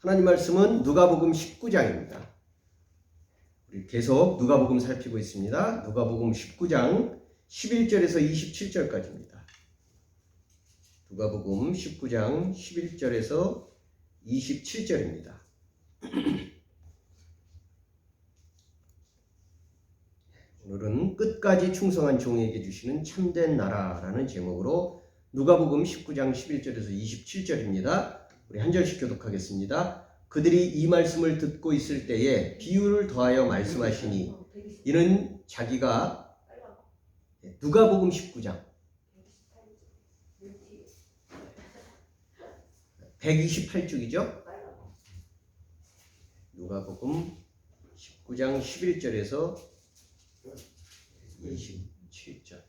하나님 말씀은 누가복음 19장입니다. 우리 계속 누가복음 살피고 있습니다. 누가복음 19장 11절에서 27절까지입니다. 누가복음 19장 11절에서 27절입니다. 오늘은 끝까지 충성한 종에게 주시는 참된 나라라는 제목으로 누가복음 19장 11절에서 27절입니다. 우리 한 절씩 교독하겠습니다. 그들이 이 말씀을 듣고 있을 때에 비유를 더하여 말씀하시니 이는 자기가 누가복음 19장 128쪽이죠. 누가복음 19장 11절에서 27절.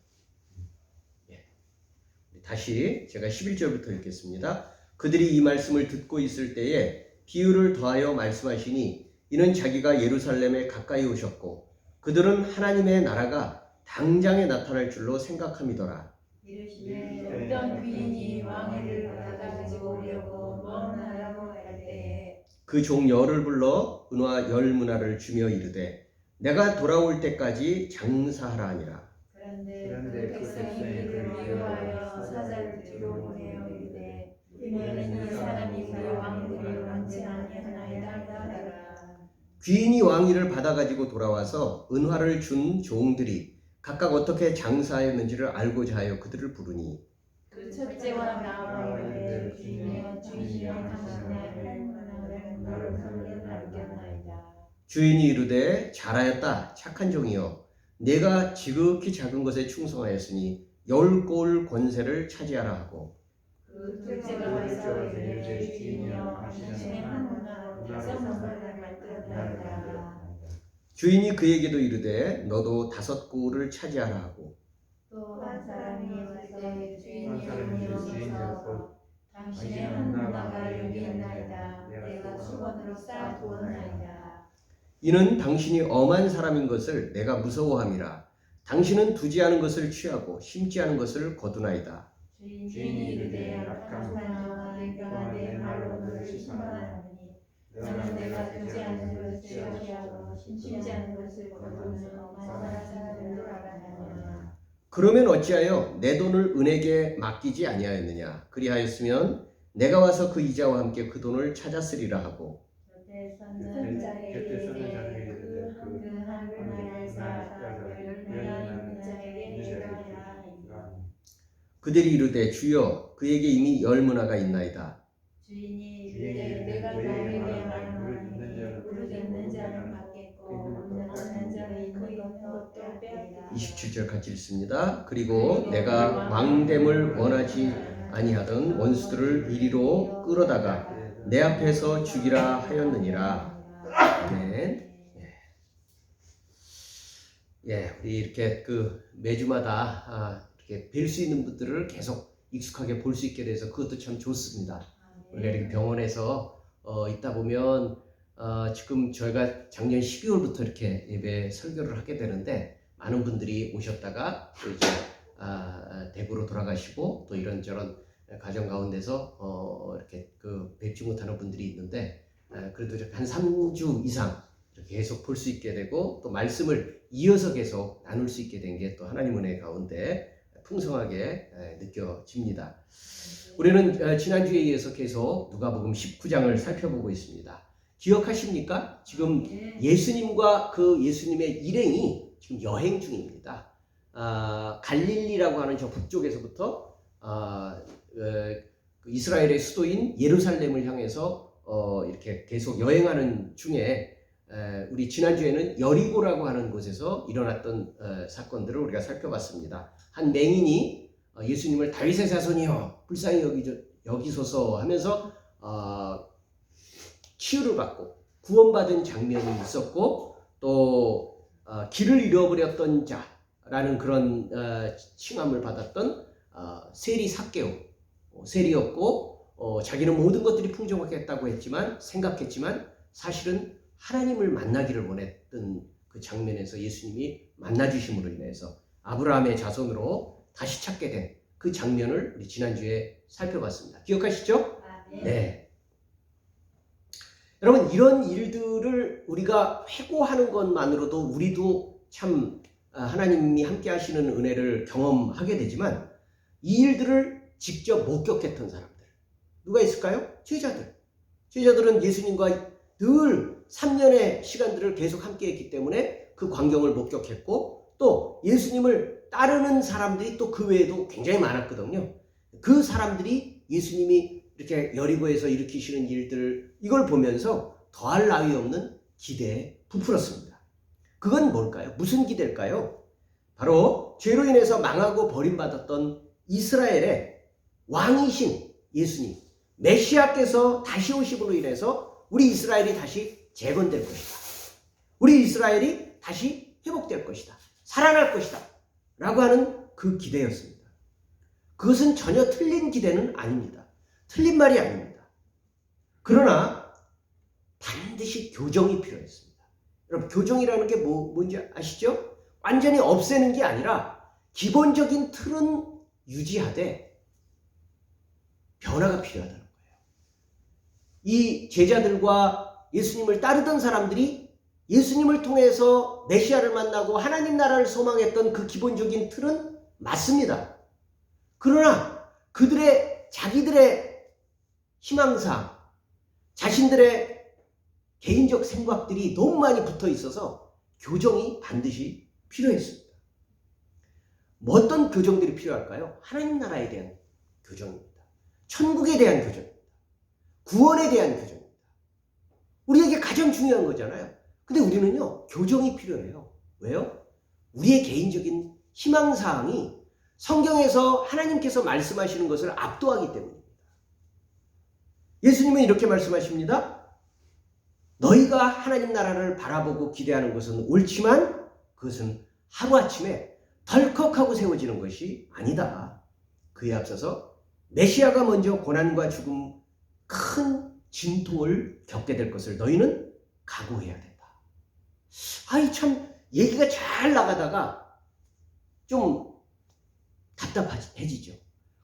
다시 제가 11절부터 읽겠습니다. 그들이 이 말씀을 듣고 있을 때에 비유를 더하여 말씀하시니 이는 자기가 예루살렘에 가까이 오셨고 그들은 하나님의 나라가 당장에 나타날 줄로 생각함이더라. 이르시되 어떤 귀인이 왕위를 받아가지고 오려고 먼 나라로 갈 때에 그 종 열을 불러 은화 열 문화를 주며 이르되 내가 돌아올 때까지 장사하라 하니라. 그런데 그 백성이 그를 미워하여 사자를 뒤로 보내어 이르되 이는 이 사람이 우리 왕들을 원치 아니하나이다 하더라. 귀인이 왕위를 받아가지고 돌아와서 은화를 준 종들이 각각 어떻게 장사하였는지를 알고자 하여 그들을 부르니 그 첫째와 나와 이르되 주인이여 당신의 할 문화를 너를 섬겨나이다. 주인이 이르되 잘하였다 착한 종이여 내가 지극히 작은 것에 충성하였으니 10골 권세를 차지하라 하고 그 둘째가 와서 이르되 주인이여 당신의 한 문화로 5문화를 만들었나이다. 주인이 그에게도 이르되 너도 5골을 차지하라 하고 또 한 사람이 이르되 주인이여 당신의 한 문화가 여기 있나이다. 내가 수건으로 쌓아두었나이다. 이는 당신이 엄한 사람인 것을 내가 무서워함이라. 당신은 두지 않은 것을 취하고 심지 않은 것을 거두나이다. 주인이 이르되 악한 사람아 내가 내 말로 너를 심판하노니 너는 내가 두지 않은 것을 취하고 심지 않은 것을 거두는 엄한 사람인 줄 알았느냐. 그러면 어찌하여 내 돈을 은에게 맡기지 아니하였느냐. 그리하였으면 내가 와서 그 이자와 함께 그 돈을 찾았으리라 하고 곁에 섰는 자에게 그 한 문화를 쌓아 있는 자에게 주라 하니라. 그들이 이르되 주여 그에게 이미 10문화가 있나이다. 주인이 이르되 내가 너에게 말하노니 무릇 있는 자는 받겠고 없는 자는 그것도 빼앗기리라. 27절 같이 읽습니다. 그리고 내가 왕됨을 원하지 아니하던 원수들을 이리로 끌어다가 내 앞에서 죽이라 하였느니라. 아멘. 우리 이렇게 매주마다 이렇게 뵐 수 있는 분들을 계속 익숙하게 볼 수 있게 돼서 그것도 참 좋습니다. 원래 이렇게 병원에서 있다 보면 지금 저희가 작년 12월부터 이렇게 예배 설교를 하게 되는데 많은 분들이 오셨다가 또 이제 대구로 돌아가시고 또 이런저런 가정 가운데서 이렇게 뵙지 못하는 분들이 있는데 그래도 이렇게 한 3주 이상 이렇게 계속 볼 수 있게 되고 또 말씀을 이어서 계속 나눌 수 있게 된 게 또 하나님 은혜 가운데 풍성하게 느껴집니다. 우리는 지난주에 이어서 계속 누가복음 19장을 살펴보고 있습니다. 기억하십니까? 지금 예수님과 그 예수님의 일행이 지금 여행 중입니다. 갈릴리라고 하는 저 북쪽에서부터 이스라엘의 수도인 예루살렘을 향해서 이렇게 계속 여행하는 중에 우리 지난주에는 여리고라고 하는 곳에서 일어났던 사건들을 우리가 살펴봤습니다. 한 맹인이 예수님을 다윗의 자손이여 불쌍히 여기소서 하면서 치유를 받고 구원받은 장면이 있었고 또 길을 잃어버렸던 자라는 그런 칭함을 받았던 세리 세리였고 자기는 모든 것들이 풍족하겠다고 생각했지만 사실은 하나님을 만나기를 원했던 그 장면에서 예수님이 만나주심으로 인해서 아브라함의 자손으로 다시 찾게 된 그 장면을 우리 지난주에 살펴봤습니다. 기억하시죠? 네. 네. 여러분, 이런 일들을 우리가 회고하는 것만으로도 우리도 참 하나님이 함께 하시는 은혜를 경험하게 되지만, 이 일들을 직접 목격했던 사람들 누가 있을까요? 제자들은 예수님과 늘 3년의 시간들을 계속 함께 했기 때문에 그 광경을 목격했고, 또 예수님을 따르는 사람들이 또 그 외에도 굉장히 많았거든요. 그 사람들이 예수님이 이렇게 여리고에서 일으키시는 일들, 이걸 보면서 더할 나위 없는 기대에 부풀었습니다. 그건 뭘까요? 무슨 기대일까요? 바로 죄로 인해서 망하고 버림받았던 이스라엘의 왕이신 예수님, 메시아께서 다시 오심으로 인해서 우리 이스라엘이 다시 재건될 것이다. 우리 이스라엘이 다시 회복될 것이다. 살아날 것이다. 라고 하는 그 기대였습니다. 그것은 전혀 틀린 기대는 아닙니다. 틀린 말이 아닙니다. 그러나 반드시 교정이 필요했습니다. 여러분, 교정이라는 게 뭔지 아시죠? 완전히 없애는 게 아니라 기본적인 틀은 유지하되 변화가 필요하다는 거예요. 이 제자들과 예수님을 따르던 사람들이 예수님을 통해서 메시아를 만나고 하나님 나라를 소망했던 그 기본적인 틀은 맞습니다. 그러나 자기들의 희망사항, 자신들의 개인적 생각들이 너무 많이 붙어 있어서 교정이 반드시 필요했습니다. 뭐 어떤 교정들이 필요할까요? 하나님 나라에 대한 교정입니다. 천국에 대한 교정입니다. 구원에 대한 교정입니다. 우리에게 가장 중요한 거잖아요. 근데 우리는요, 교정이 필요해요. 왜요? 우리의 개인적인 희망사항이 성경에서 하나님께서 말씀하시는 것을 압도하기 때문입니다. 예수님은 이렇게 말씀하십니다. 너희가 하나님 나라를 바라보고 기대하는 것은 옳지만 그것은 하루아침에 덜컥하고 세워지는 것이 아니다. 그에 앞서서 메시아가 먼저 고난과 죽음, 큰 진통을 겪게 될 것을 너희는 각오해야 된다. 아이, 참 얘기가 잘 나가다가 좀 답답해지죠.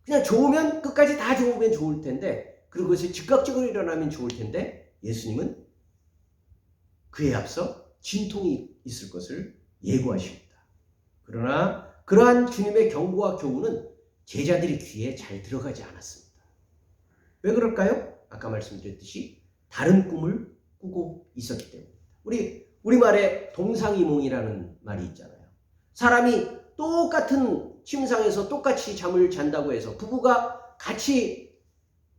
그냥 좋으면 끝까지 다 좋으면 좋을 텐데, 그리고 그것이 즉각적으로 일어나면 좋을 텐데, 예수님은 그에 앞서 진통이 있을 것을 예고하십니다. 그러나 그러한 주님의 경고와 교훈은 제자들이 귀에 잘 들어가지 않았습니다. 왜 그럴까요? 아까 말씀드렸듯이 다른 꿈을 꾸고 있었기 때문입니다. 우리말에 동상이몽이라는 말이 있잖아요. 사람이 똑같은 침상에서 똑같이 잠을 잔다고 해서, 부부가 같이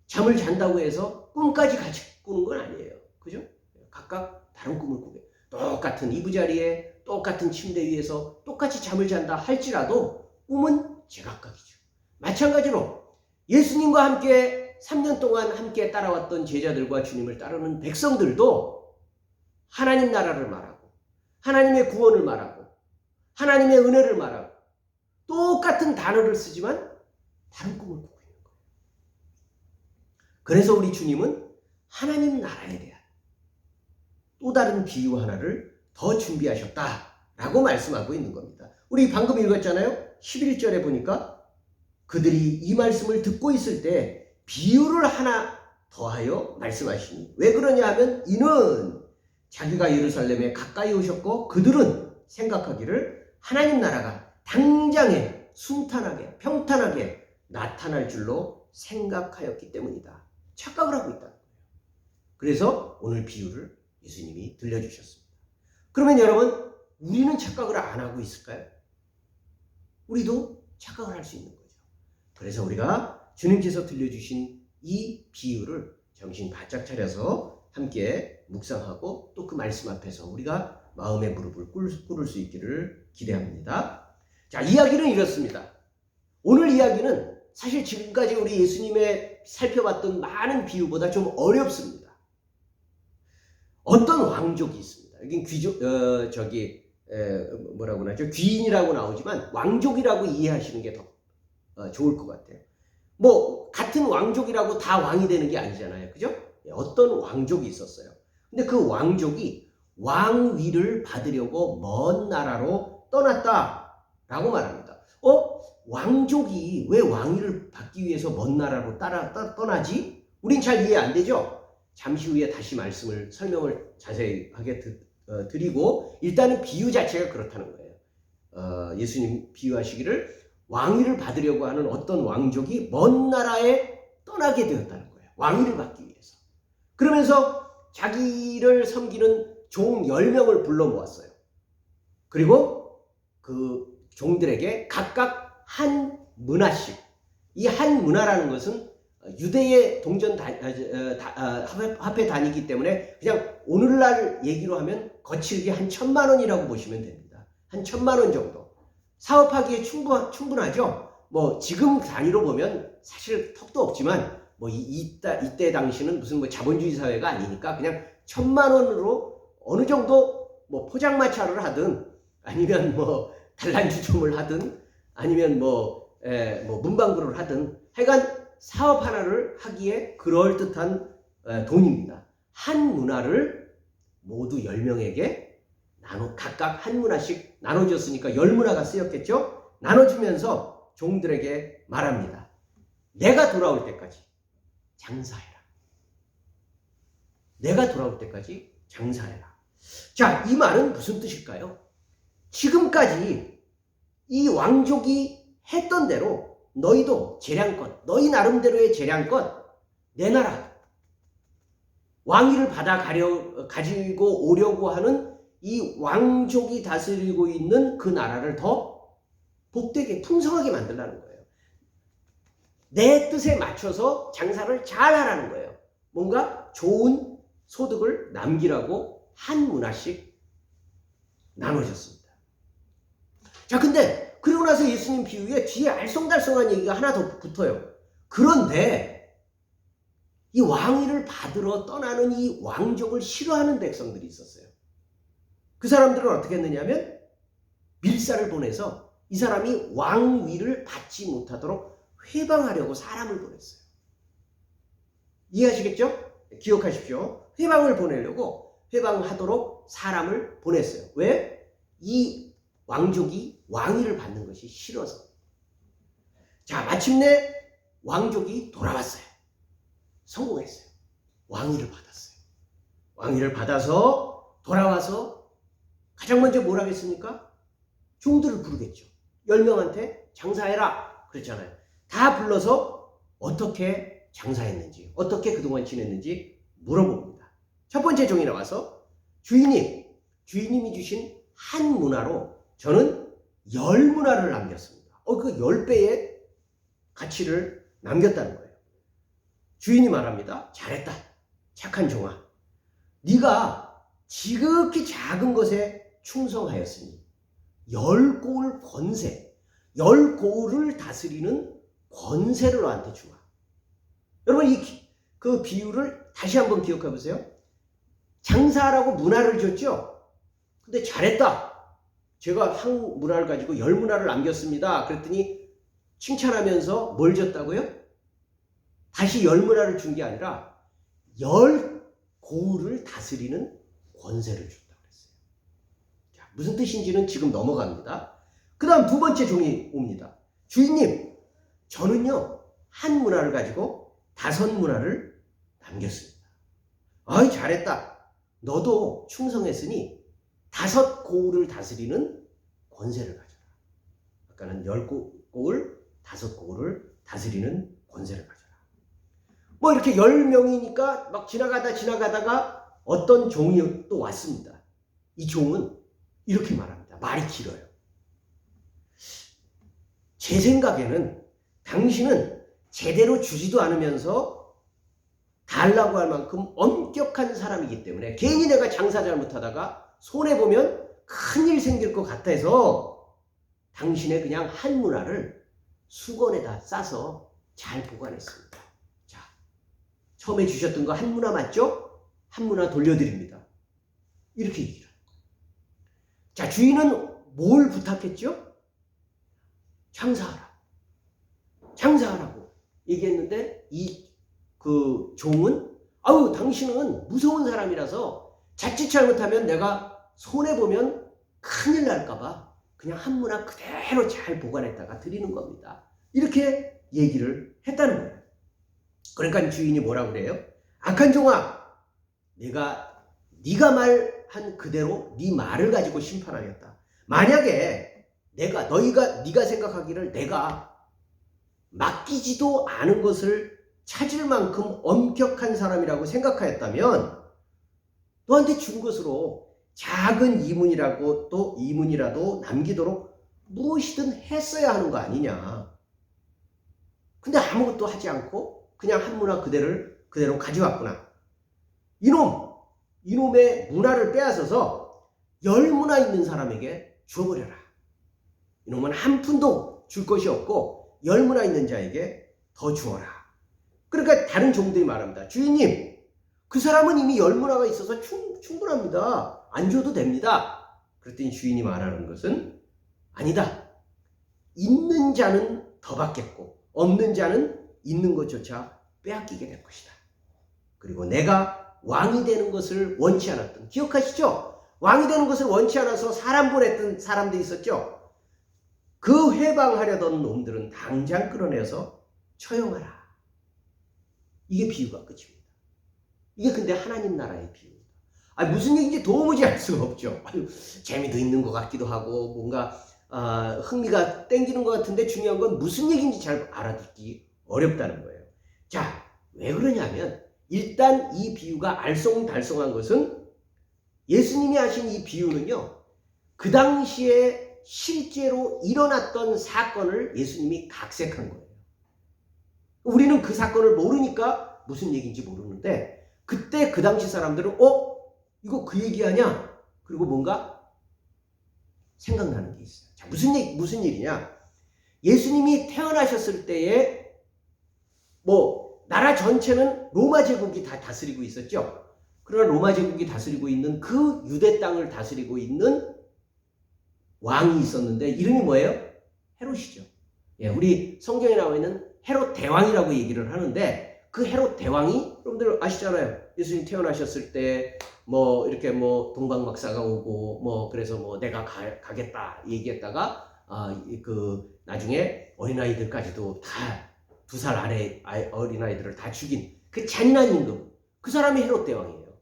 잠을 잔다고 해서 꿈까지 같이 꾸는 건 아니에요. 그죠? 각각 다른 꿈을 꾸게. 똑같은 이부자리에 똑같은 침대 위에서 똑같이 잠을 잔다 할지라도 꿈은 제각각이죠. 마찬가지로 예수님과 함께 3년 동안 함께 따라왔던 제자들과 주님을 따르는 백성들도 하나님 나라를 말하고 하나님의 구원을 말하고 하나님의 은혜를 말하고 똑같은 단어를 쓰지만 다른 꿈을 꾸고 있는 거예요. 그래서 우리 주님은 하나님 나라에 대한 또 다른 비유 하나를 더 준비하셨다라고 말씀하고 있는 겁니다. 우리 방금 읽었잖아요. 11절에 보니까 그들이 이 말씀을 듣고 있을 때 비유를 하나 더하여 말씀하시니, 왜 그러냐 하면 이는 자기가 예루살렘에 가까이 오셨고 그들은 생각하기를 하나님 나라가 당장에 순탄하게 평탄하게 나타날 줄로 생각하였기 때문이다. 착각을 하고 있다는 거예요. 그래서 오늘 비유를 예수님이 들려주셨습니다. 그러면 여러분, 우리는 착각을 안 하고 있을까요? 우리도 착각을 할 수 있는 거죠. 그래서 우리가 주님께서 들려주신 이 비유를 정신 바짝 차려서 함께 묵상하고 또 그 말씀 앞에서 우리가 마음의 무릎을 꿇을 수 있기를 기대합니다. 자, 이야기는 이렇습니다. 오늘 이야기는 사실 지금까지 우리 예수님의 살펴봤던 많은 비유보다 좀 어렵습니다. 어떤 왕족이 있습니다. 여긴 뭐라고 하죠? 귀인이라고 나오지만 왕족이라고 이해하시는 게 더 좋을 것 같아요. 뭐 같은 왕족이라고 다 왕이 되는 게 아니잖아요. 그죠? 어떤 왕족이 있었어요. 근데 그 왕족이 왕위를 받으려고 먼 나라로 떠났다라고 말합니다. 왕족이 왜 왕위를 받기 위해서 먼 나라로 떠나지? 우린 잘 이해 안 되죠? 잠시 후에 다시 설명을 자세히 하게 드리고, 일단은 비유 자체가 그렇다는 거예요. 예수님 비유하시기를 왕위를 받으려고 하는 어떤 왕족이 먼 나라에 떠나게 되었다는 거예요. 왕위를 받기 위해서. 그러면서 자기를 섬기는 종 10명을 불러 모았어요. 그리고 그 종들에게 각각 한 문화씩, 이 한 문화라는 것은 유대의 동전 화폐 단위이기 때문에 그냥 오늘날 얘기로 하면 거칠게 한 1,000만 원이라고 보시면 됩니다. 한 1,000만 원 정도. 사업하기에 충분하죠. 뭐 지금 단위로 보면 사실 턱도 없지만 뭐 이때 당시는 무슨 뭐 자본주의 사회가 아니니까 그냥 1,000만 원으로 어느 정도 뭐 포장마차를 하든 아니면 뭐 단란주점을 하든 아니면 뭐 문방구를 하든 하여간 사업 하나를 하기에 그럴듯한 돈입니다. 한 문화를 모두 10명에게 각각 한 문화씩 나눠줬으니까 10문화가 쓰였겠죠? 나눠주면서 종들에게 말합니다. 내가 돌아올 때까지 장사해라. 내가 돌아올 때까지 장사해라. 자, 이 말은 무슨 뜻일까요? 지금까지 이 왕족이 했던 대로 너희도 재량껏, 너희 나름대로의 재량껏 내놔라. 왕위를 가지고 오려고 하는 이 왕족이 다스리고 있는 그 나라를 더 복되게 풍성하게 만들라는 거예요. 내 뜻에 맞춰서 장사를 잘 하라는 거예요. 뭔가 좋은 소득을 남기라고 한 문화씩 나눠줬습니다. 자, 근데 그러고 나서 예수님 비유에 뒤에 알쏭달쏭한 얘기가 하나 더 붙어요. 그런데 이 왕위를 받으러 떠나는 이 왕족을 싫어하는 백성들이 있었어요. 그 사람들은 어떻게 했느냐면 밀사를 보내서 이 사람이 왕위를 받지 못하도록 회방하려고 사람을 보냈어요. 이해하시겠죠? 기억하십시오. 회방을 보내려고 회방하도록 사람을 보냈어요. 왜? 이 왕족이 왕위를 받는 것이 싫어서. 자, 마침내 왕족이 돌아왔어요. 성공했어요. 왕위를 받았어요. 왕위를 받아서 돌아와서 가장 먼저 뭘 하겠습니까? 종들을 부르겠죠. 10명한테 장사해라 그랬잖아요. 다 불러서 어떻게 장사했는지, 어떻게 그동안 지냈는지 물어봅니다. 첫 번째 종이 나와서 주인님이 주신 한 문화로 저는 10문화를 남겼습니다. 그 10배의 가치를 남겼다는 거예요. 주인이 말합니다. 잘했다. 착한 종아. 네가 지극히 작은 것에 충성하였으니 10고을 권세, 10고을을 다스리는 권세를 너한테 주마. 여러분 그 비유를 다시 한번 기억해 보세요. 장사하라고 문화를 줬죠. 근데 잘했다. 제가 한 문화를 가지고 10문화를 남겼습니다. 그랬더니 칭찬하면서 뭘 줬다고요? 다시 10문화를 준 게 아니라 10고을을 다스리는 권세를 줬다고 그랬어요. 자, 무슨 뜻인지는 지금 넘어갑니다. 그 다음 두 번째 종이 옵니다. 주인님, 저는요 한 문화를 가지고 5문화를 남겼습니다. 아이, 잘했다. 너도 충성했으니 5고을을 다스리는 권세를 가져라. 아까는 10고을, 5고을을 다스리는 권세를 가져라. 뭐 이렇게 10명이니까 막 지나가다가 어떤 종이 또 왔습니다. 이 종은 이렇게 말합니다. 말이 길어요. 제 생각에는 당신은 제대로 주지도 않으면서 달라고 할 만큼 엄격한 사람이기 때문에 괜히 내가 장사 잘못하다가 손해보면 큰일 생길 것 같아서 당신의 그냥 한 문화를 수건에다 싸서 잘 보관했습니다. 자, 처음에 주셨던 거 한 문화 맞죠? 한 문화 돌려드립니다. 이렇게 얘기를 합니다. 자, 주인은 뭘 부탁했죠? 장사하라고 얘기했는데 그 종은 당신은 무서운 사람이라서 자칫 잘못하면 내가 손해보면 큰일 날까봐 그냥 한 문화 그대로 잘 보관했다가 드리는 겁니다. 이렇게 얘기를 했다는 거예요. 그러니까 주인이 뭐라고 그래요? 악한 종아, 네가 말한 그대로 네 말을 가지고 심판하겠다. 만약에 네가 생각하기를 내가 맡기지도 않은 것을 찾을 만큼 엄격한 사람이라고 생각하였다면 너한테 준 것으로 작은 이문이라도 남기도록 무엇이든 했어야 하는 거 아니냐. 근데 아무것도 하지 않고 그냥 한 문화 그대로 가져왔구나. 이놈의 문화를 빼앗아서 10문화 있는 사람에게 주어버려라. 이놈은 한 푼도 줄 것이 없고 10문화 있는 자에게 더 주어라. 그러니까 다른 종들이 말합니다. 주인님, 그 사람은 이미 10문화가 있어서 충분합니다. 안 줘도 됩니다. 그랬더니 주인이 말하는 것은 아니다. 있는 자는 더 받겠고 없는 자는 있는 것조차 빼앗기게 될 것이다. 그리고 내가 왕이 되는 것을 원치 않았던, 기억하시죠? 왕이 되는 것을 원치 않아서 사람 보냈던 사람들이 있었죠? 그 회방하려던 놈들은 당장 끌어내서 처형하라. 이게 비유가 끝입니다. 이게 근데 하나님 나라의 비유입니다. 무슨 얘기인지 도무지 알 수가 없죠. 재미도 있는 것 같기도 하고 뭔가 흥미가 땡기는 것 같은데 중요한 건 무슨 얘기인지 잘 알아듣기 어렵다는 거예요. 자, 왜 그러냐면 일단 이 비유가 알쏭달쏭한 것은 예수님이 하신 이 비유는요, 그 당시에 실제로 일어났던 사건을 예수님이 각색한 거예요. 우리는 그 사건을 모르니까 무슨 얘기인지 모르는데 그때 그 당시 사람들은 이거 그 얘기하냐? 그리고 뭔가 생각나는 게 있어요. 자, 무슨 얘기냐? 예수님이 태어나셨을 때에 나라 전체는 로마 제국이 다 다스리고 있었죠. 그러나 로마 제국이 다스리고 있는 그 유대 땅을 다스리고 있는 왕이 있었는데 이름이 뭐예요? 헤롯이죠. 예, 우리 성경에 나와 있는 헤롯 대왕이라고 얘기를 하는데 그 헤롯 대왕이 여러분들 아시잖아요. 예수님 태어나셨을 때 이렇게 동방박사가 오고 그래서 내가 가겠다 얘기했다가 나중에 어린아이들까지도 다 2살 아래 어린아이들을 다 죽인 그 잔인한 임금, 그 사람이 헤롯 대왕이에요.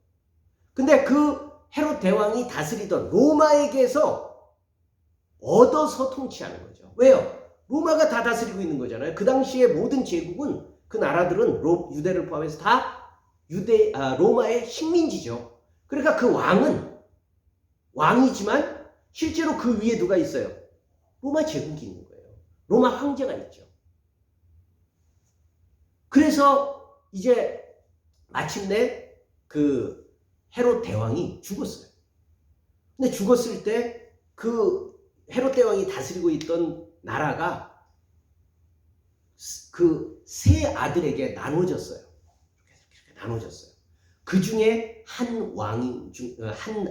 근데 그 헤롯 대왕이 다스리던 로마에게서 얻어서 통치하는 거죠. 왜요? 로마가 다 다스리고 있는 거잖아요. 그 당시에 모든 제국은, 그 나라들은 유대를 포함해서 다 로마의 식민지죠. 그러니까 그 왕은 왕이지만 실제로 그 위에 누가 있어요? 로마 제국이 있는 거예요. 로마 황제가 있죠. 그래서 이제 마침내 그 헤롯 대왕이 죽었어요. 근데 죽었을 때 그 헤롯 대왕이 다스리고 있던 나라가 그 세 아들에게 나눠졌어요. 이렇게 나눠졌어요. 그 중에 한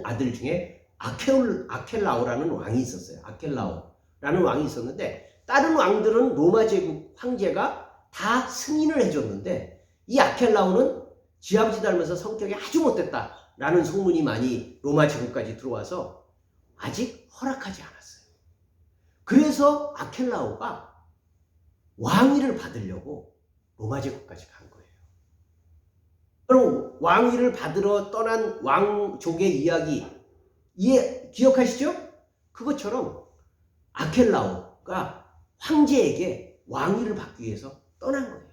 아들 중에 아켈라오라는 왕이 있었어요. 아켈라오라는 왕이 있었는데 다른 왕들은 로마 제국 황제가 다 승인을 해줬는데 이 아켈라오는 지 아버지 닮아서 성격이 아주 못됐다라는 소문이 많이 로마 제국까지 들어와서 아직 허락하지 않았어요. 그래서 아켈라오가 왕위를 받으려고 로마 제국까지 간 거예요. 그럼 왕위를 받으러 떠난 왕족의 이야기 기억하시죠? 그것처럼 아켈라오가 황제에게 왕위를 받기 위해서 떠난 거예요.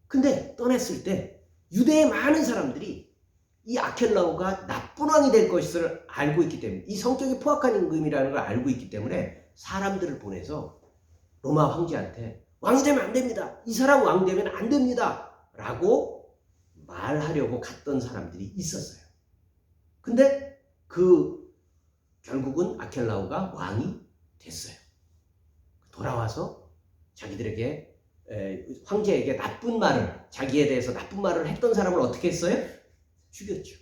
근데 떠났을 때 유대의 많은 사람들이 이 아켈라오가 나쁜 왕이 될 것을 알고 있기 때문에, 이 성격이 포악한 임금이라는 걸 알고 있기 때문에 사람들을 보내서 로마 황제한테 왕이 되면 안 됩니다. 이 사람 왕 되면 안 됩니다. 라고 말하려고 갔던 사람들이 있었어요. 근데 결국은 아켈라오가 왕이 됐어요. 돌아와서 자기들에게 황제에게 자기에 대해서 나쁜 말을 했던 사람을 어떻게 했어요? 죽였죠.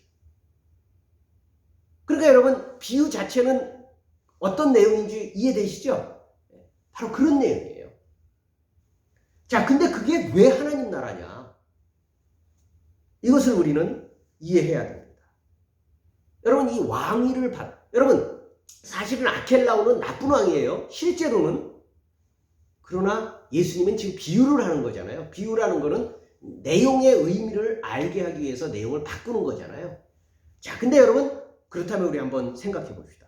그러니까 여러분, 비유 자체는 어떤 내용인지 이해되시죠? 바로 그런 내용이에요. 자, 근데 그게 왜 하나님 나라냐? 이것을 우리는 이해해야 됩니다. 여러분, 이 왕위를 여러분, 사실은 아켈라오는 나쁜 왕이에요. 실제로는. 그러나 예수님은 지금 비유를 하는 거잖아요. 비유라는 거는 내용의 의미를 알게 하기 위해서 내용을 바꾸는 거잖아요. 자, 근데 여러분, 그렇다면 우리 한번 생각해 봅시다.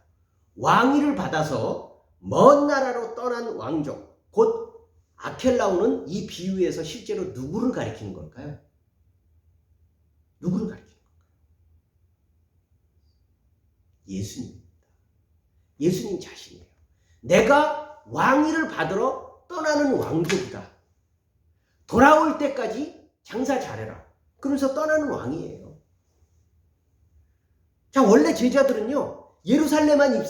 왕위를 받아서 먼 나라로 떠난 왕족, 곧 아켈라오는 이 비유에서 실제로 누구를 가리키는 걸까요? 누구를 가리키는 걸까요? 예수님입니다. 예수님 자신이에요. 내가 왕위를 받으러 떠나는 왕족이다. 돌아올 때까지 장사 잘해라. 그러면서 떠나는 왕이에요. 자, 원래 제자들은요, 예루살렘에만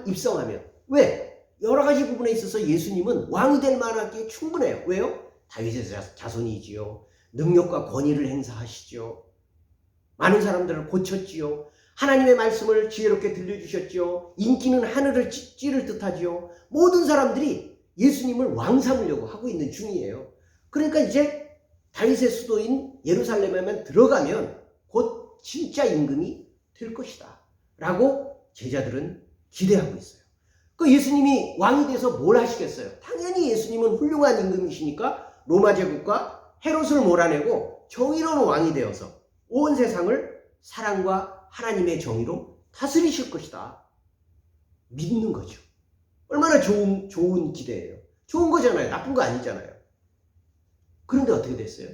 입성하면, 왜? 여러 가지 부분에 있어서 예수님은 왕이 될 만하기에 충분해요. 왜요? 다윗의 자손이지요. 능력과 권위를 행사하시죠. 많은 사람들을 고쳤지요. 하나님의 말씀을 지혜롭게 들려주셨지요. 인기는 하늘을 찌를 듯하지요. 모든 사람들이 예수님을 왕 삼으려고 하고 있는 중이에요. 그러니까 이제 다윗의 수도인 예루살렘에만 들어가면 곧 진짜 임금이 될 것이다 라고 제자들은 기대하고 있어요. 그 예수님이 왕이 돼서 뭘 하시겠어요? 당연히 예수님은 훌륭한 임금이시니까 로마 제국과 헤롯을 몰아내고 정의로운 왕이 되어서 온 세상을 사랑과 하나님의 정의로 다스리실 것이다. 믿는 거죠. 얼마나 좋은 기대예요. 좋은 거잖아요. 나쁜 거 아니잖아요. 그런데 어떻게 됐어요?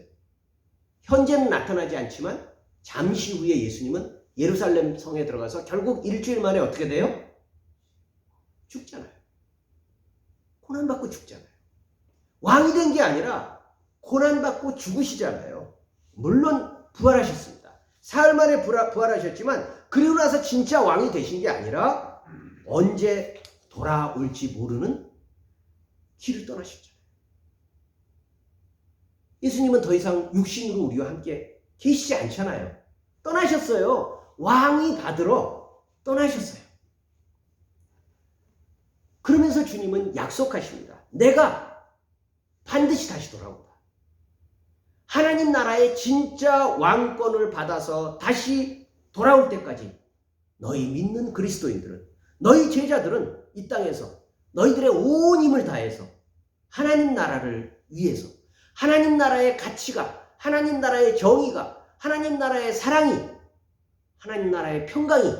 현재는 나타나지 않지만 잠시 후에 예수님은 예루살렘 성에 들어가서 결국 일주일 만에 어떻게 돼요? 죽잖아요. 고난받고 죽잖아요. 왕이 된 게 아니라 고난받고 죽으시잖아요. 물론 부활하셨습니다. 사흘 만에 부활하셨지만 그리고 나서 진짜 왕이 되신 게 아니라 언제 돌아올지 모르는 길을 떠나셨잖아요. 예수님은 더 이상 육신으로 우리와 함께 계시지 않잖아요. 떠나셨어요. 왕이 받으러 떠나셨어요. 그러면서 주님은 약속하십니다. 내가 반드시 다시 돌아온다. 하나님 나라의 진짜 왕권을 받아서 다시 돌아올 때까지 너희 믿는 그리스도인들은, 너희 제자들은 이 땅에서 너희들의 온 힘을 다해서 하나님 나라를 위해서, 하나님 나라의 가치가, 하나님 나라의 정의가, 하나님 나라의 사랑이, 하나님 나라의 평강이,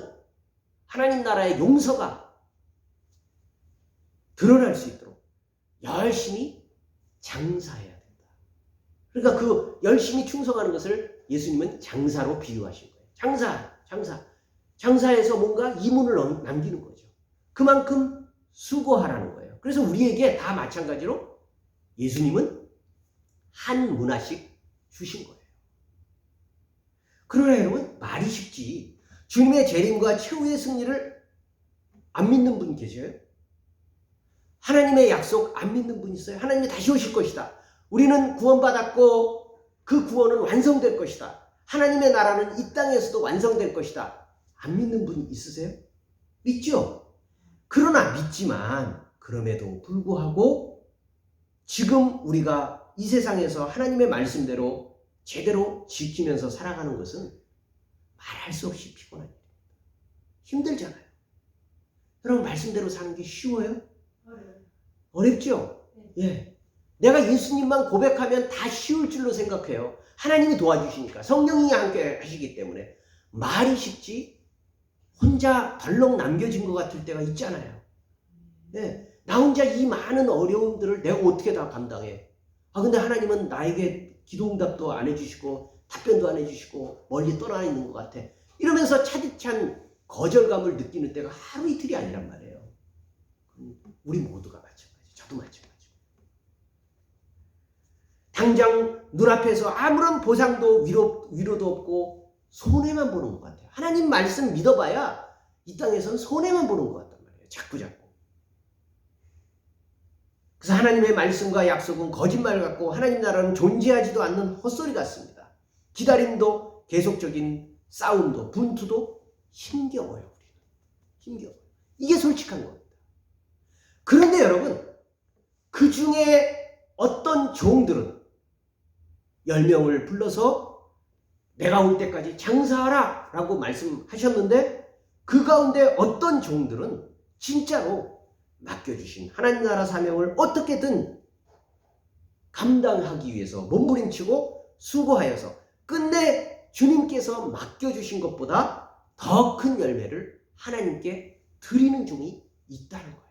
하나님 나라의 용서가 드러날 수 있도록 열심히 장사해야 된다. 그러니까 그 열심히 충성하는 것을 예수님은 장사로 비유하신 거예요. 장사해서 뭔가 이문을 남기는 거죠. 그만큼 수고하라는 거예요. 그래서 우리에게 다 마찬가지로 예수님은 한 문화씩 주신 거예요. 그러나 여러분, 말이 쉽지 주님의 재림과 최후의 승리를 안 믿는 분 계세요? 하나님의 약속 안 믿는 분 있어요? 하나님이 다시 오실 것이다. 우리는 구원받았고 그 구원은 완성될 것이다. 하나님의 나라는 이 땅에서도 완성될 것이다. 안 믿는 분 있으세요? 믿죠? 그러나 믿지만 그럼에도 불구하고 지금 우리가 이 세상에서 하나님의 말씀대로 제대로 지키면서 살아가는 것은 말할 수 없이 피곤한 일입니다. 힘들잖아요. 여러분, 말씀대로 사는 게 쉬워요? 어렵죠? 예. 내가 예수님만 고백하면 다 쉬울 줄로 생각해요. 하나님이 도와주시니까, 성령이 함께 하시기 때문에. 말이 쉽지 혼자 덜렁 남겨진 것 같을 때가 있잖아요. 예. 나 혼자 이 많은 어려움들을 내가 어떻게 다 감당해? 근데 하나님은 나에게 기도응답도 안 해주시고 답변도 안 해주시고 멀리 떠나 있는 것 같아. 이러면서 차디찬 거절감을 느끼는 때가 하루 이틀이 아니란 말이에요. 우리 모두가 마찬가지. 저도 마찬가지. 당장 눈앞에서 아무런 보상도 위로도 없고 손해만 보는 것 같아요. 하나님 말씀 믿어봐야 이 땅에서는 손해만 보는 것 같단 말이에요. 자꾸. 그래서 하나님의 말씀과 약속은 거짓말 같고 하나님 나라는 존재하지도 않는 헛소리 같습니다. 기다림도 계속적인 싸움도 분투도 힘겨워요. 힘겨워요. 이게 솔직한 겁니다. 그런데 여러분, 그 중에 어떤 종들은 10명을 불러서 내가 올 때까지 장사하라 라고 말씀하셨는데 그 가운데 어떤 종들은 진짜로 맡겨주신 하나님 나라 사명을 어떻게든 감당하기 위해서 몸부림치고 수고하여서 끝내 주님께서 맡겨주신 것보다 더 큰 열매를 하나님께 드리는 중이 있다는 거예요.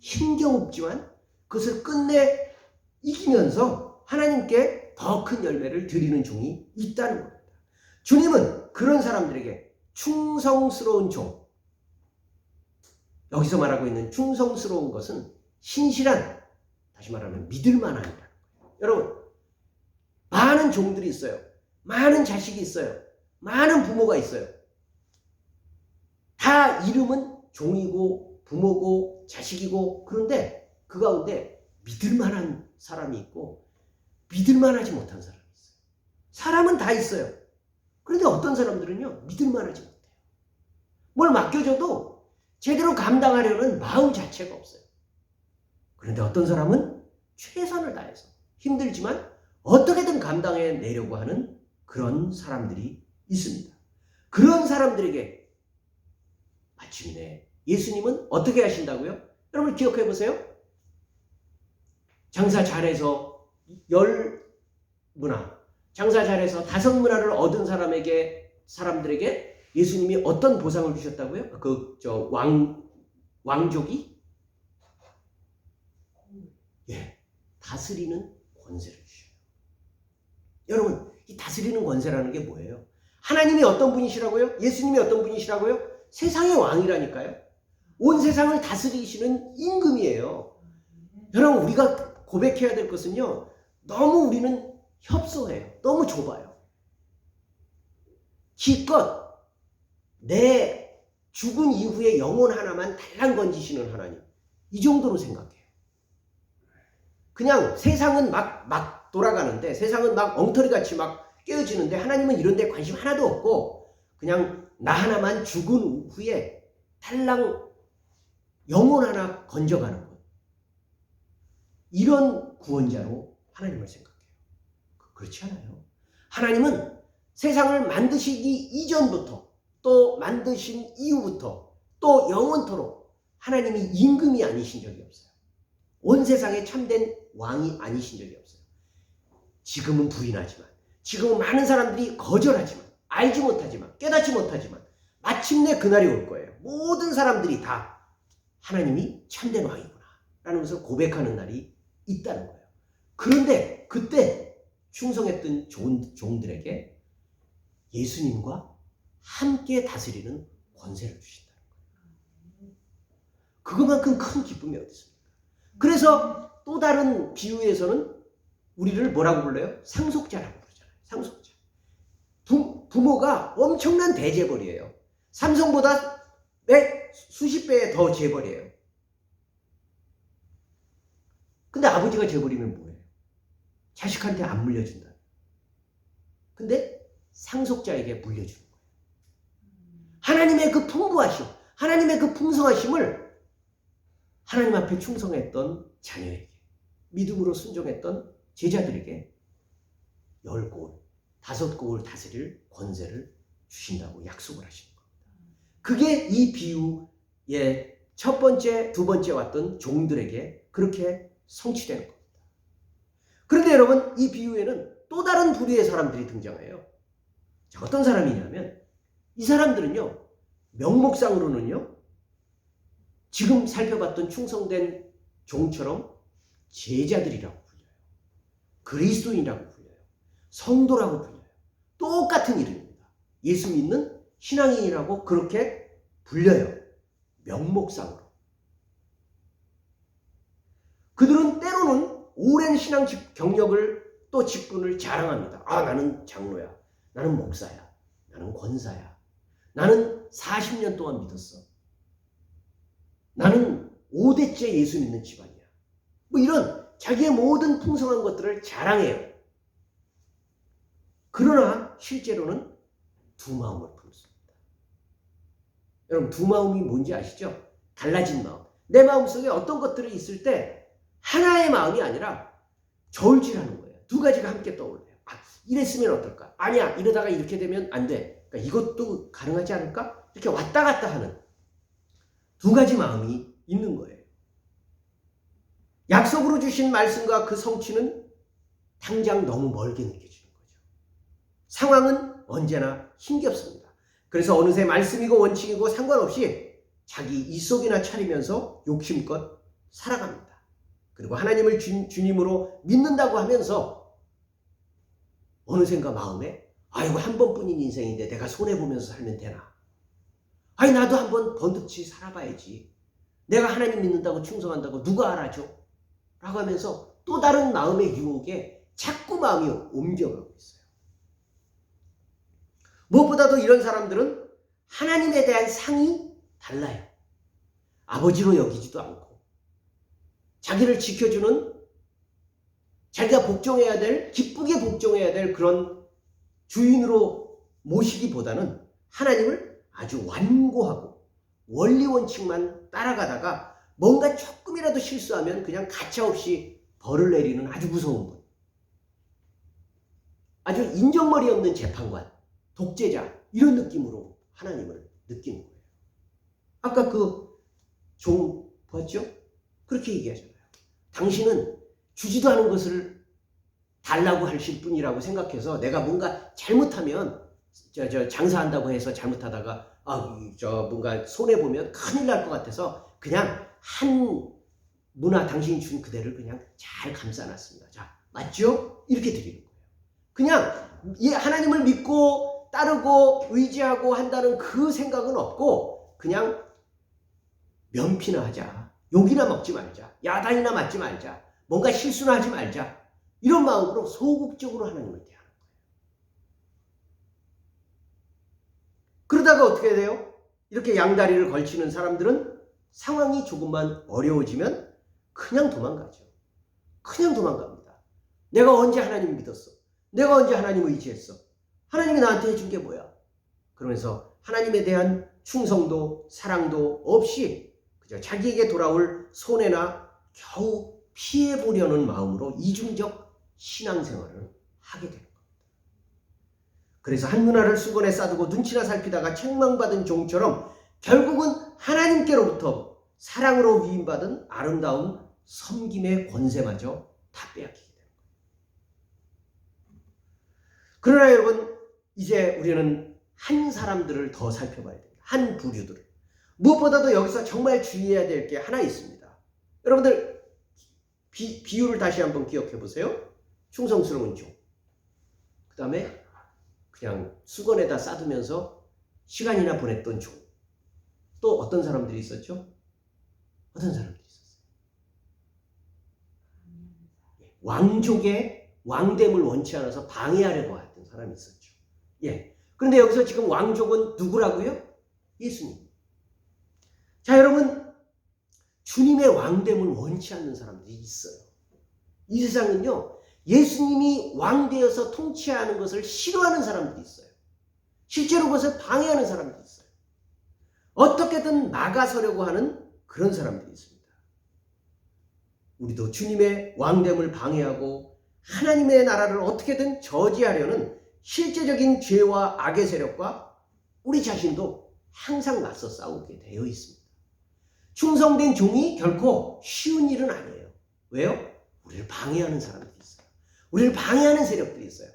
힘겨웠지만 그것을 끝내 이기면서 하나님께 더 큰 열매를 드리는 중이 있다는 겁니다. 주님은 그런 사람들에게 충성스러운 종, 여기서 말하고 있는 충성스러운 것은 신실한, 다시 말하면 믿을만한 거예요. 여러분, 많은 종들이 있어요. 많은 자식이 있어요. 많은 부모가 있어요. 다 이름은 종이고 부모고 자식이고, 그런데 그 가운데 믿을만한 사람이 있고 믿을만하지 못한 사람이 있어요. 사람은 다 있어요. 그런데 어떤 사람들은요, 믿을만하지 못해요. 뭘 맡겨줘도 제대로 감당하려는 마음 자체가 없어요. 그런데 어떤 사람은 최선을 다해서 힘들지만 어떻게든 감당해내려고 하는 그런 사람들이 있습니다. 그런 사람들에게 마침내 예수님은 어떻게 하신다고요? 여러분 기억해 보세요. 장사 잘해서 10문화, 장사 잘해서 5문화를 얻은 사람들에게 예수님이 어떤 보상을 주셨다고요? 왕족이 다스리는 권세를 주셔요. 여러분, 이 다스리는 권세라는 게 뭐예요? 하나님이 어떤 분이시라고요? 예수님이 어떤 분이시라고요? 세상의 왕이라니까요. 온 세상을 다스리시는 임금이에요. 여러분, 우리가 고백해야 될 것은요, 너무 우리는 협소해요. 너무 좁아요. 기껏 내 죽은 이후에 영혼 하나만 달랑 건지시는 하나님, 이 정도로 생각해요. 그냥 세상은 막 돌아가는데, 세상은 막 엉터리같이 막 깨어지는데 하나님은 이런 데 관심 하나도 없고 그냥 나 하나만 죽은 후에 달랑 영혼 하나 건져가는 것, 이런 구원자로 하나님을 생각해요. 그렇지 않아요. 하나님은 세상을 만드시기 이전부터 또 만드신 이후부터 또 영원토록 하나님이 임금이 아니신 적이 없어요. 온 세상에 참된 왕이 아니신 적이 없어요. 지금은 부인하지만, 지금은 많은 사람들이 거절하지만, 알지 못하지만, 깨닫지 못하지만 마침내 그날이 올 거예요. 모든 사람들이 다 하나님이 참된 왕이구나 라는 것을 고백하는 날이 있다는 거예요. 그런데 그때 충성했던 종들에게 예수님과 함께 다스리는 권세를 주신다는 거예요. 그것만큼 큰 기쁨이 어디 있습니까? 그래서 또 다른 비유에서는 우리를 뭐라고 불러요? 상속자라고 부르잖아요. 상속자. 부모가 엄청난 대재벌이에요. 삼성보다 수십 배의 더 재벌이에요. 근데 아버지가 재벌이면 뭐예요? 자식한테 안 물려준다. 근데 상속자에게 물려주는 거예요. 하나님의 그 풍부하심, 하나님의 그 풍성하심을 하나님 앞에 충성했던 자녀에게, 믿음으로 순종했던 제자들에게 10골, 5골을 다스릴 권세를 주신다고 약속을 하시는 겁니다. 그게 이 비유의 첫 번째, 두 번째 왔던 종들에게 그렇게 성취되는 겁니다. 그런데 여러분, 이 비유에는 또 다른 부류의 사람들이 등장해요. 자, 어떤 사람이냐면 이 사람들은요, 명목상으로는요, 지금 살펴봤던 충성된 종처럼 제자들이라고 불려요. 그리스도인이라고 불려요. 성도라고 불려요. 똑같은 이름입니다. 예수 믿는 신앙인이라고 그렇게 불려요. 명목상으로. 그들은 때로는 오랜 신앙 경력을 또 직분을 자랑합니다. 아, 나는 장로야. 나는 목사야. 나는 권사야. 나는 40년 동안 믿었어. 나는 5대째 예수 믿는 집안이야. 뭐 이런 자기의 모든 풍성한 것들을 자랑해요. 그러나 실제로는 두 마음을 품습니다. 여러분, 두 마음이 뭔지 아시죠? 달라진 마음. 내 마음속에 어떤 것들이 있을 때 하나의 마음이 아니라 저울질하는 거예요. 두 가지가 함께 떠올라요. 아, 이랬으면 어떨까? 아니야, 이러다가 이렇게 되면 안 돼. 그러니까 이것도 가능하지 않을까? 이렇게 왔다 갔다 하는 두 가지 마음이 있는 거예요. 약속으로 주신 말씀과 그 성취는 당장 너무 멀게 느껴지는 거죠. 상황은 언제나 힘겹습니다. 그래서 어느새 말씀이고 원칙이고 상관없이 자기 이속이나 차리면서 욕심껏 살아갑니다. 그리고 하나님을 주님으로 믿는다고 하면서 어느샌가 마음에 아이고 한 번뿐인 인생인데 내가 손해보면서 살면 되나? 아니 나도 한번 번듯이 살아봐야지. 내가 하나님 믿는다고 충성한다고 누가 알아줘? 라고 하면서 또 다른 마음의 유혹에 자꾸 마음이 옮겨가고 있어요. 무엇보다도 이런 사람들은 하나님에 대한 상이 달라요. 아버지로 여기지도 않고 자기를 지켜주는 자기가 복종해야 될, 기쁘게 복종해야 될 그런 주인으로 모시기보다는 하나님을 아주 완고하고 원리 원칙만 따라가다가 뭔가 조금이라도 실수하면 그냥 가차없이 벌을 내리는 아주 무서운 분. 아주 인정머리 없는 재판관, 독재자 이런 느낌으로 하나님을 느끼는 거예요. 아까 그 종 보았죠? 그렇게 얘기하잖아요. 당신은 주지도 않은 것을 달라고 하실 분이라고 생각해서 내가 뭔가 잘못하면 장사한다고 해서 잘못하다가 뭔가 손해보면 큰일 날 것 같아서 그냥 한 문화 당신이 준 그대를 그냥 잘 감싸놨습니다. 자, 맞죠? 이렇게 드리는 거예요. 그냥 하나님을 믿고 따르고 의지하고 한다는 그 생각은 없고 그냥 면피나 하자. 욕이나 먹지 말자. 야단이나 맞지 말자. 뭔가 실수나 하지 말자. 이런 마음으로 소극적으로 하나님을 대하는 거예요. 그러다가 어떻게 돼요? 이렇게 양다리를 걸치는 사람들은 상황이 조금만 어려워지면 그냥 도망가죠. 그냥 도망갑니다. 내가 언제 하나님 믿었어? 내가 언제 하나님 의지했어? 하나님이 나한테 해준 게 뭐야? 그러면서 하나님에 대한 충성도 사랑도 없이 그저 자기에게 돌아올 손해나 겨우 피해보려는 마음으로 이중적 신앙생활을 하게 되는 겁니다. 그래서 한 문화를 수건에 싸두고 눈치나 살피다가 책망받은 종처럼 결국은 하나님께로부터 사랑으로 위임받은 아름다운 섬김의 권세마저 다 빼앗기게 됩니다. 그러나 여러분, 이제 우리는 한 사람들을 더 살펴봐야 됩니다. 한 부류들을. 무엇보다도 여기서 정말 주의해야 될 게 하나 있습니다. 여러분들 비유를 다시 한번 기억해 보세요. 충성스러운 종. 그 다음에 그냥 수건에다 싸두면서 시간이나 보냈던 종. 또 어떤 사람들이 있었죠? 어떤 사람들이 있었어요? 왕족의 왕됨을 원치 않아서 방해하려고 했던 사람이 있었죠. 그런데 여기서 지금 왕족은 누구라고요? 예수님. 자, 여러분, 주님의 왕됨을 원치 않는 사람들이 있어요. 이 세상은요, 예수님이 왕되어서 통치하는 것을 싫어하는 사람들이 있어요. 실제로 그것을 방해하는 사람들이 있어요. 어떻게든 막아서려고 하는 그런 사람들이 있습니다. 우리도 주님의 왕됨을 방해하고 하나님의 나라를 어떻게든 저지하려는 실제적인 죄와 악의 세력과 우리 자신도 항상 맞서 싸우게 되어 있습니다. 충성된 종이 결코 쉬운 일은 아니에요. 왜요? 우리를 방해하는 사람들이 있어요. 우리를 방해하는 세력들이 있어요.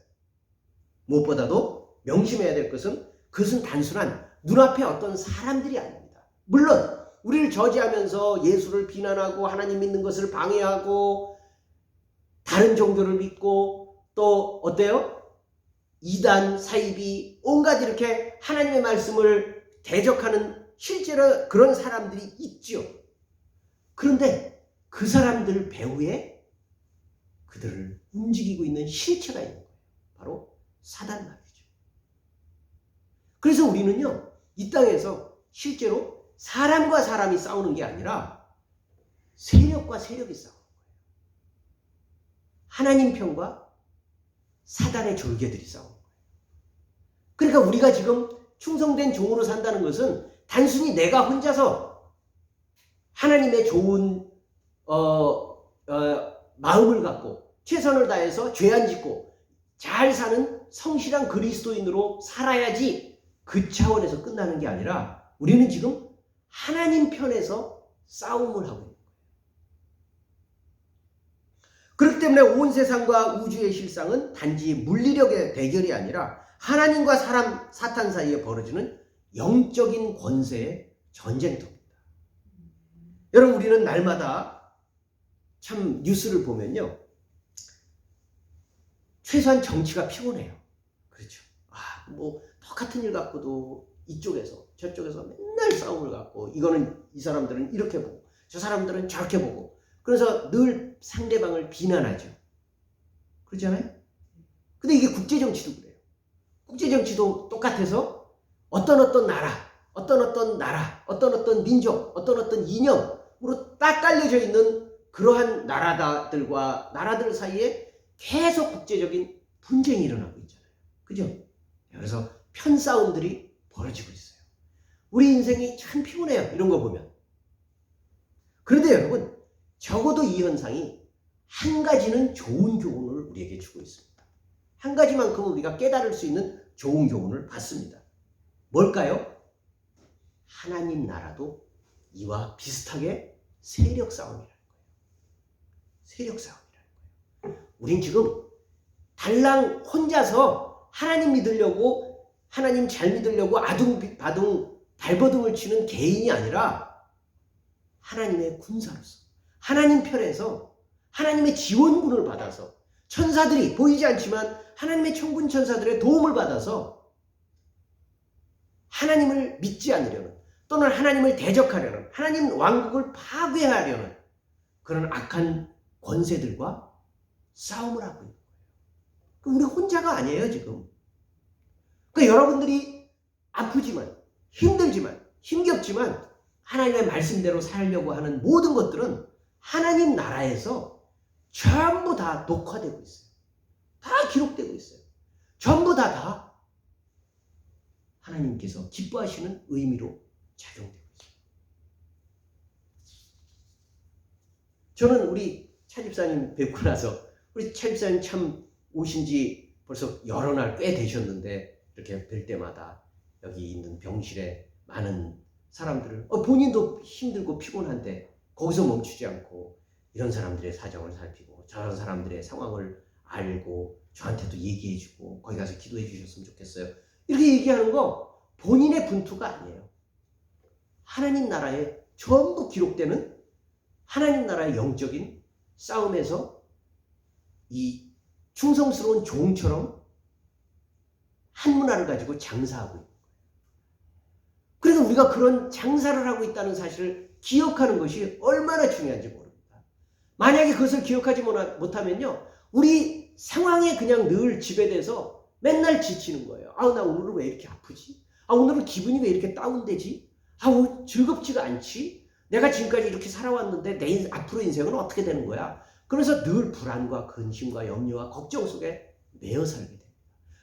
무엇보다도 명심해야 될 것은 그것은 단순한 눈앞에 어떤 사람들이 아닙니다. 물론 우리를 저지하면서 예수를 비난하고 하나님 믿는 것을 방해하고 다른 종교를 믿고 또 어때요? 이단, 사이비 온갖 이렇게 하나님의 말씀을 대적하는 실제로 그런 사람들이 있죠. 그런데 그 사람들 배후에 그들을 움직이고 있는 실체가 있는 거예요. 바로 사단 말이죠. 그래서 우리는요, 이 땅에서 실제로 사람과 사람이 싸우는 게 아니라 세력과 세력이 싸우는 거예요. 하나님 편과 사단의 졸개들이 싸우는 거예요. 그러니까 우리가 지금 충성된 종으로 산다는 것은 단순히 내가 혼자서 하나님의 좋은 마음을 갖고 최선을 다해서 죄 안 짓고 잘 사는 성실한 그리스도인으로 살아야지 그 차원에서 끝나는 게 아니라 우리는 지금 하나님 편에서 싸움을 하고 있는 거예요. 때문에 온 세상과 우주의 실상은 단지 물리력의 대결이 아니라 하나님과 사람, 사탄 사이에 벌어지는 영적인 권세의 전쟁터입니다. 여러분, 우리는 날마다 참 뉴스를 보면요, 최소한 정치가 피곤해요. 그렇죠. 뭐 똑같은 일 갖고도 이쪽에서 저쪽에서 맨날 싸움을 갖고, 이거는 이 사람들은 이렇게 보고 저 사람들은 저렇게 보고, 그래서 늘 상대방을 비난하죠. 그렇지 않아요? 근데 이게 국제정치도 그래요. 국제정치도 똑같아서 어떤 나라, 어떤 민족, 어떤 이념으로 딱 깔려져 있는 그러한 나라들 사이에 계속 국제적인 분쟁이 일어나고 있잖아요. 그죠? 그래서 편싸움들이 벌어지고 있어요. 우리 인생이 참 피곤해요, 이런 거 보면. 그런데 여러분, 적어도 이 현상이 한 가지는 좋은 교훈을 우리에게 주고 있습니다. 한 가지만큼은 우리가 깨달을 수 있는 좋은 교훈을 받습니다. 뭘까요? 하나님 나라도 이와 비슷하게 세력 싸움이라는 거예요. 세력 싸움이라는 거예요. 우린 지금 달랑 혼자서 하나님 믿으려고, 하나님 잘 믿으려고 아둥바둥 발버둥을 치는 개인이 아니라 하나님의 군사로서, 하나님 편에서 하나님의 지원군을 받아서, 천사들이 보이지 않지만 하나님의 천군 천사들의 도움을 받아서 하나님을 믿지 않으려는, 또는 하나님을 대적하려는, 하나님 왕국을 파괴하려는 그런 악한 권세들과 싸움을 하고 있는 거예요. 우리 혼자가 아니에요, 지금. 그러니까 여러분들이 아프지만, 힘들지만, 힘겹지만 하나님의 말씀대로 살려고 하는 모든 것들은 하나님 나라에서 전부 다 녹화되고 있어요. 다 기록되고 있어요. 전부 다 하나님께서 기뻐하시는 의미로 작용되고 있어요. 저는 우리 차 집사님 뵙고 나서, 우리 차 집사님 참 오신 지 벌써 여러 날 꽤 되셨는데, 이렇게 뵐 때마다 여기 있는 병실에 많은 사람들을, 본인도 힘들고 피곤한데 거기서 멈추지 않고 이런 사람들의 사정을 살피고 저런 사람들의 상황을 알고 저한테도 얘기해주고, 거기 가서 기도해 주셨으면 좋겠어요, 이렇게 얘기하는 거 본인의 분투가 아니에요. 하나님 나라에 전부 기록되는 하나님 나라의 영적인 싸움에서 이 충성스러운 종처럼 한 문화를 가지고 장사하고 있는 거예요. 그래서 우리가 그런 장사를 하고 있다는 사실을 기억하는 것이 얼마나 중요한지 모릅니다. 만약에 그것을 기억하지 못하면요, 우리 상황에 그냥 늘 지배돼서 맨날 지치는 거예요. 나 오늘은 왜 이렇게 아프지? 오늘은 기분이 왜 이렇게 다운되지? 즐겁지가 않지? 내가 지금까지 이렇게 살아왔는데 내 앞으로 인생은 어떻게 되는 거야? 그래서 늘 불안과 근심과 염려와 걱정 속에 매여 살게 됩니다.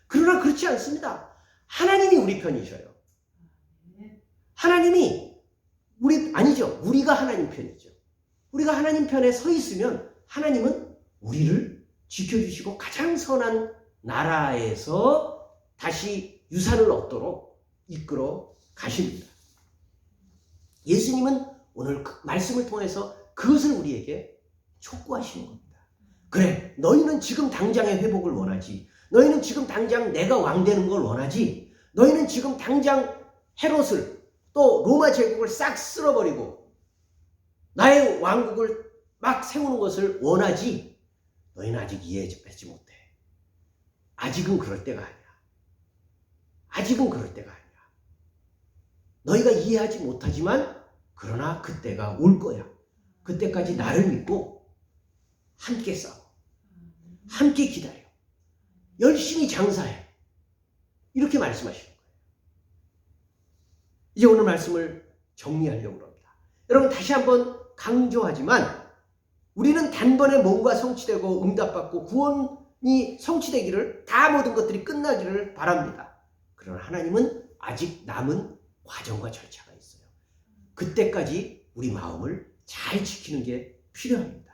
그러나 그렇지 않습니다. 하나님이 우리 편이셔요. 하나님이 우리가 하나님 편이죠. 우리가 하나님 편에 서 있으면 하나님은 우리를 지켜주시고 가장 선한 나라에서 다시 유산을 얻도록 이끌어 가십니다. 예수님은 오늘 그 말씀을 통해서 그것을 우리에게 촉구하시는 겁니다. 그래, 너희는 지금 당장의 회복을 원하지. 너희는 지금 당장 내가 왕 되는 걸 원하지. 너희는 지금 당장 헤롯을, 또 로마 제국을 싹 쓸어버리고 나의 왕국을 막 세우는 것을 원하지. 너희는 아직 이해하지 못해. 아직은 그럴 때가 아니야. 아직은 그럴 때가 아니야. 너희가 이해하지 못하지만 그러나 그때가 올 거야. 그때까지 나를 믿고 함께 싸워. 함께 기다려. 열심히 장사해. 이렇게 말씀하시는 거예요. 이제 오늘 말씀을 정리하려고 합니다. 여러분, 다시 한번 강조하지만 우리는 단번에 뭔가 성취되고 응답받고 구원이 성취되기를, 다 모든 것들이 끝나기를 바랍니다. 그러나 하나님은 아직 남은 과정과 절차가 있어요. 그때까지 우리 마음을 잘 지키는 게 필요합니다.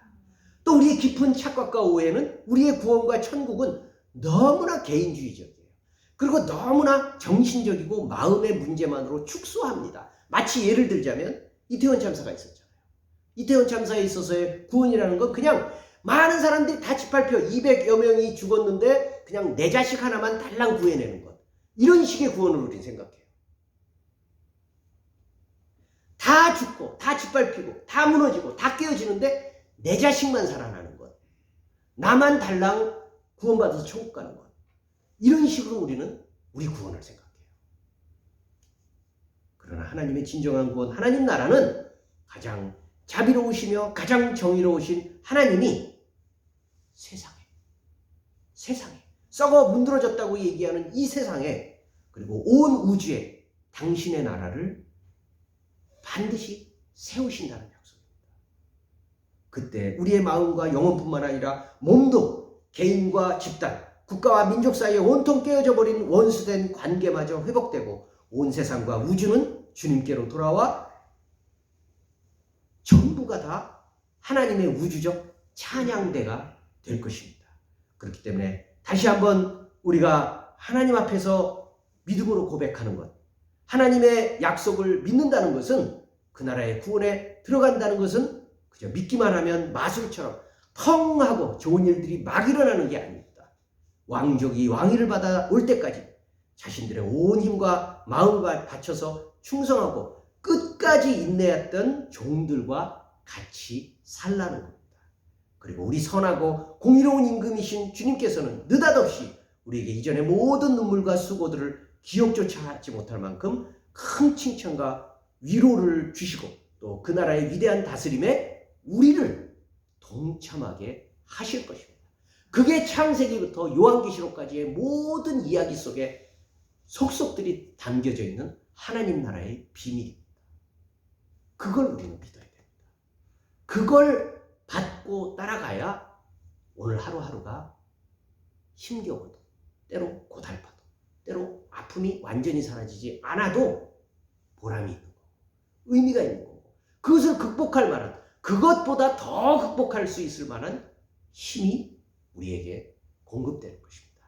또 우리의 깊은 착각과 오해는 우리의 구원과 천국은 너무나 개인주의적이에요. 그리고 너무나 정신적이고 마음의 문제만으로 축소합니다. 마치 예를 들자면 이태원 참사가 있었잖아요. 이태원 참사에 있어서의 구원이라는 건 그냥 많은 사람들이 다 짓밟혀 200여 명이 죽었는데 그냥 내 자식 하나만 달랑 구해내는 것. 이런 식의 구원을 우리는 생각해요. 다 죽고 다 짓밟히고 다 무너지고 다 깨어지는데 내 자식만 살아나는 것. 나만 달랑 구원받아서 천국 가는 것. 이런 식으로 우리는 우리 구원을 생각해요. 그러나 하나님의 진정한 구원, 하나님 나라는 가장 자비로우시며 가장 정의로우신 하나님이 세상에 썩어 문드러졌다고 얘기하는 이 세상에, 그리고 온 우주에 당신의 나라를 반드시 세우신다는 약속입니다. 그때 우리의 마음과 영혼뿐만 아니라 몸도 개인과 집단, 국가와 민족 사이에 온통 깨어져 버린 원수된 관계마저 회복되고 온 세상과 우주는 주님께로 돌아와 전부가 다 하나님의 우주적 찬양대가 될 것입니다. 그렇기 때문에 다시 한번 우리가 하나님 앞에서 믿음으로 고백하는 것, 하나님의 약속을 믿는다는 것은, 그 나라의 구원에 들어간다는 것은 그저 믿기만 하면 마술처럼 펑 하고 좋은 일들이 막 일어나는 게 아닙니다. 왕족이 왕위를 받아 올 때까지 자신들의 온 힘과 마음을 바쳐서 충성하고 끝까지 인내했던 종들과 같이 살라는 겁니다. 그리고 우리 선하고 공의로운 임금이신 주님께서는 느닷없이 우리에게 이전의 모든 눈물과 수고들을 기억조차 하지 못할 만큼 큰 칭찬과 위로를 주시고, 또 그 나라의 위대한 다스림에 우리를 동참하게 하실 것입니다. 그게 창세기부터 요한계시록까지의 모든 이야기 속에 속속들이 담겨져 있는 하나님 나라의 비밀입니다. 그걸 우리는 믿어야 됩니다. 그걸 받고 따라가야 오늘 하루하루가 힘겨워도, 때로 고달파도, 때로 아픔이 완전히 사라지지 않아도 보람이 있는 거고, 의미가 있는 거고, 그것을 극복할 만한, 그것보다 더 극복할 수 있을 만한 힘이 우리에게 공급되는 것입니다.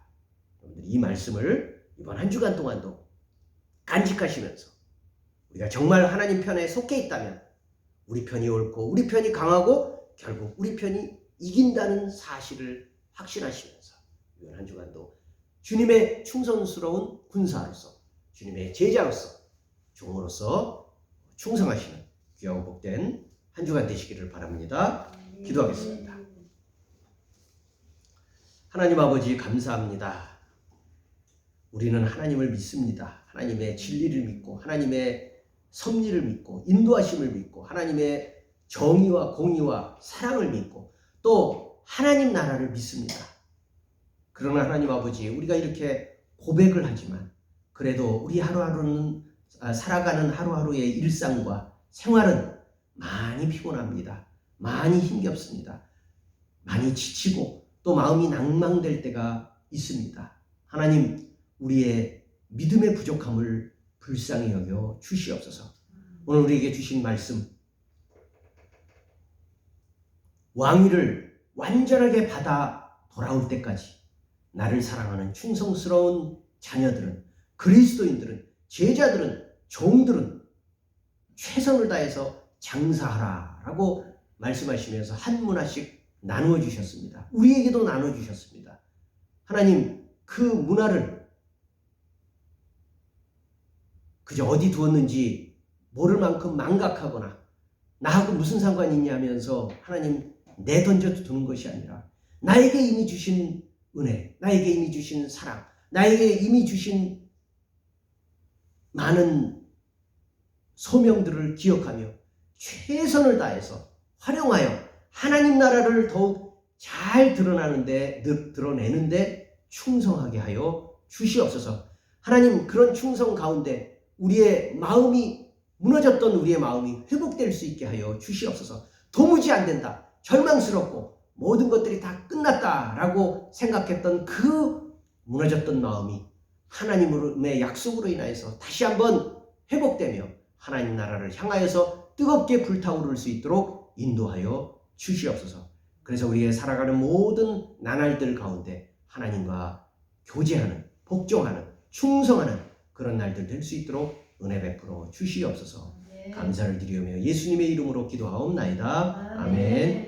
여러분들, 이 말씀을 이번 한 주간 동안도 간직하시면서 우리가 정말 하나님 편에 속해 있다면 우리 편이 옳고 우리 편이 강하고 결국 우리 편이 이긴다는 사실을 확신하시면서 이번 한 주간도 주님의 충성스러운 군사로서, 주님의 제자로서, 종으로서 충성하시는 귀하고 복된 한 주간 되시기를 바랍니다. 기도하겠습니다. 하나님 아버지, 감사합니다. 우리는 하나님을 믿습니다. 하나님의 진리를 믿고, 하나님의 섭리를 믿고, 인도하심을 믿고, 하나님의 정의와 공의와 사랑을 믿고, 또 하나님 나라를 믿습니다. 그러나 하나님 아버지, 우리가 이렇게 고백을 하지만 그래도 우리 하루하루는 살아가는 하루하루의 일상과 생활은 많이 피곤합니다. 많이 힘겹습니다. 많이 지치고 또 마음이 낭망될 때가 있습니다. 하나님, 우리의 믿음의 부족함을 불쌍히 여겨 주시옵소서. 오늘 우리에게 주신 말씀, 왕위를 완전하게 받아 돌아올 때까지 나를 사랑하는 충성스러운 자녀들은, 그리스도인들은, 제자들은, 종들은 최선을 다해서 장사하라라고 말씀하시면서 한 문화씩 나누어 주셨습니다. 우리에게도 나눠 주셨습니다. 하나님, 그 문화를 그저 어디 두었는지 모를 만큼 망각하거나 나하고 무슨 상관이 있냐면서 하나님 내던져 두는 것이 아니라, 나에게 이미 주신 은혜, 나에게 이미 주신 사랑, 나에게 이미 주신 많은 소명들을 기억하며 최선을 다해서 활용하여 하나님 나라를 더욱 잘 드러내는데 충성하게 하여 주시옵소서. 하나님, 그런 충성 가운데 우리의 마음이 무너졌던 우리의 마음이 회복될 수 있게 하여 주시옵소서. 도무지 안 된다, 절망스럽고 모든 것들이 다 끝났다라고 생각했던 그 무너졌던 마음이 하나님의 약속으로 인하여서 다시 한번 회복되며 하나님 나라를 향하여서 뜨겁게 불타오를 수 있도록 인도하여 주시옵소서. 그래서 우리의 살아가는 모든 나날들 가운데 하나님과 교제하는, 복종하는, 충성하는 그런 날들 될 수 있도록 은혜 베풀어 주시옵소서. 감사를 드리며 예수님의 이름으로 기도하옵나이다. 아멘.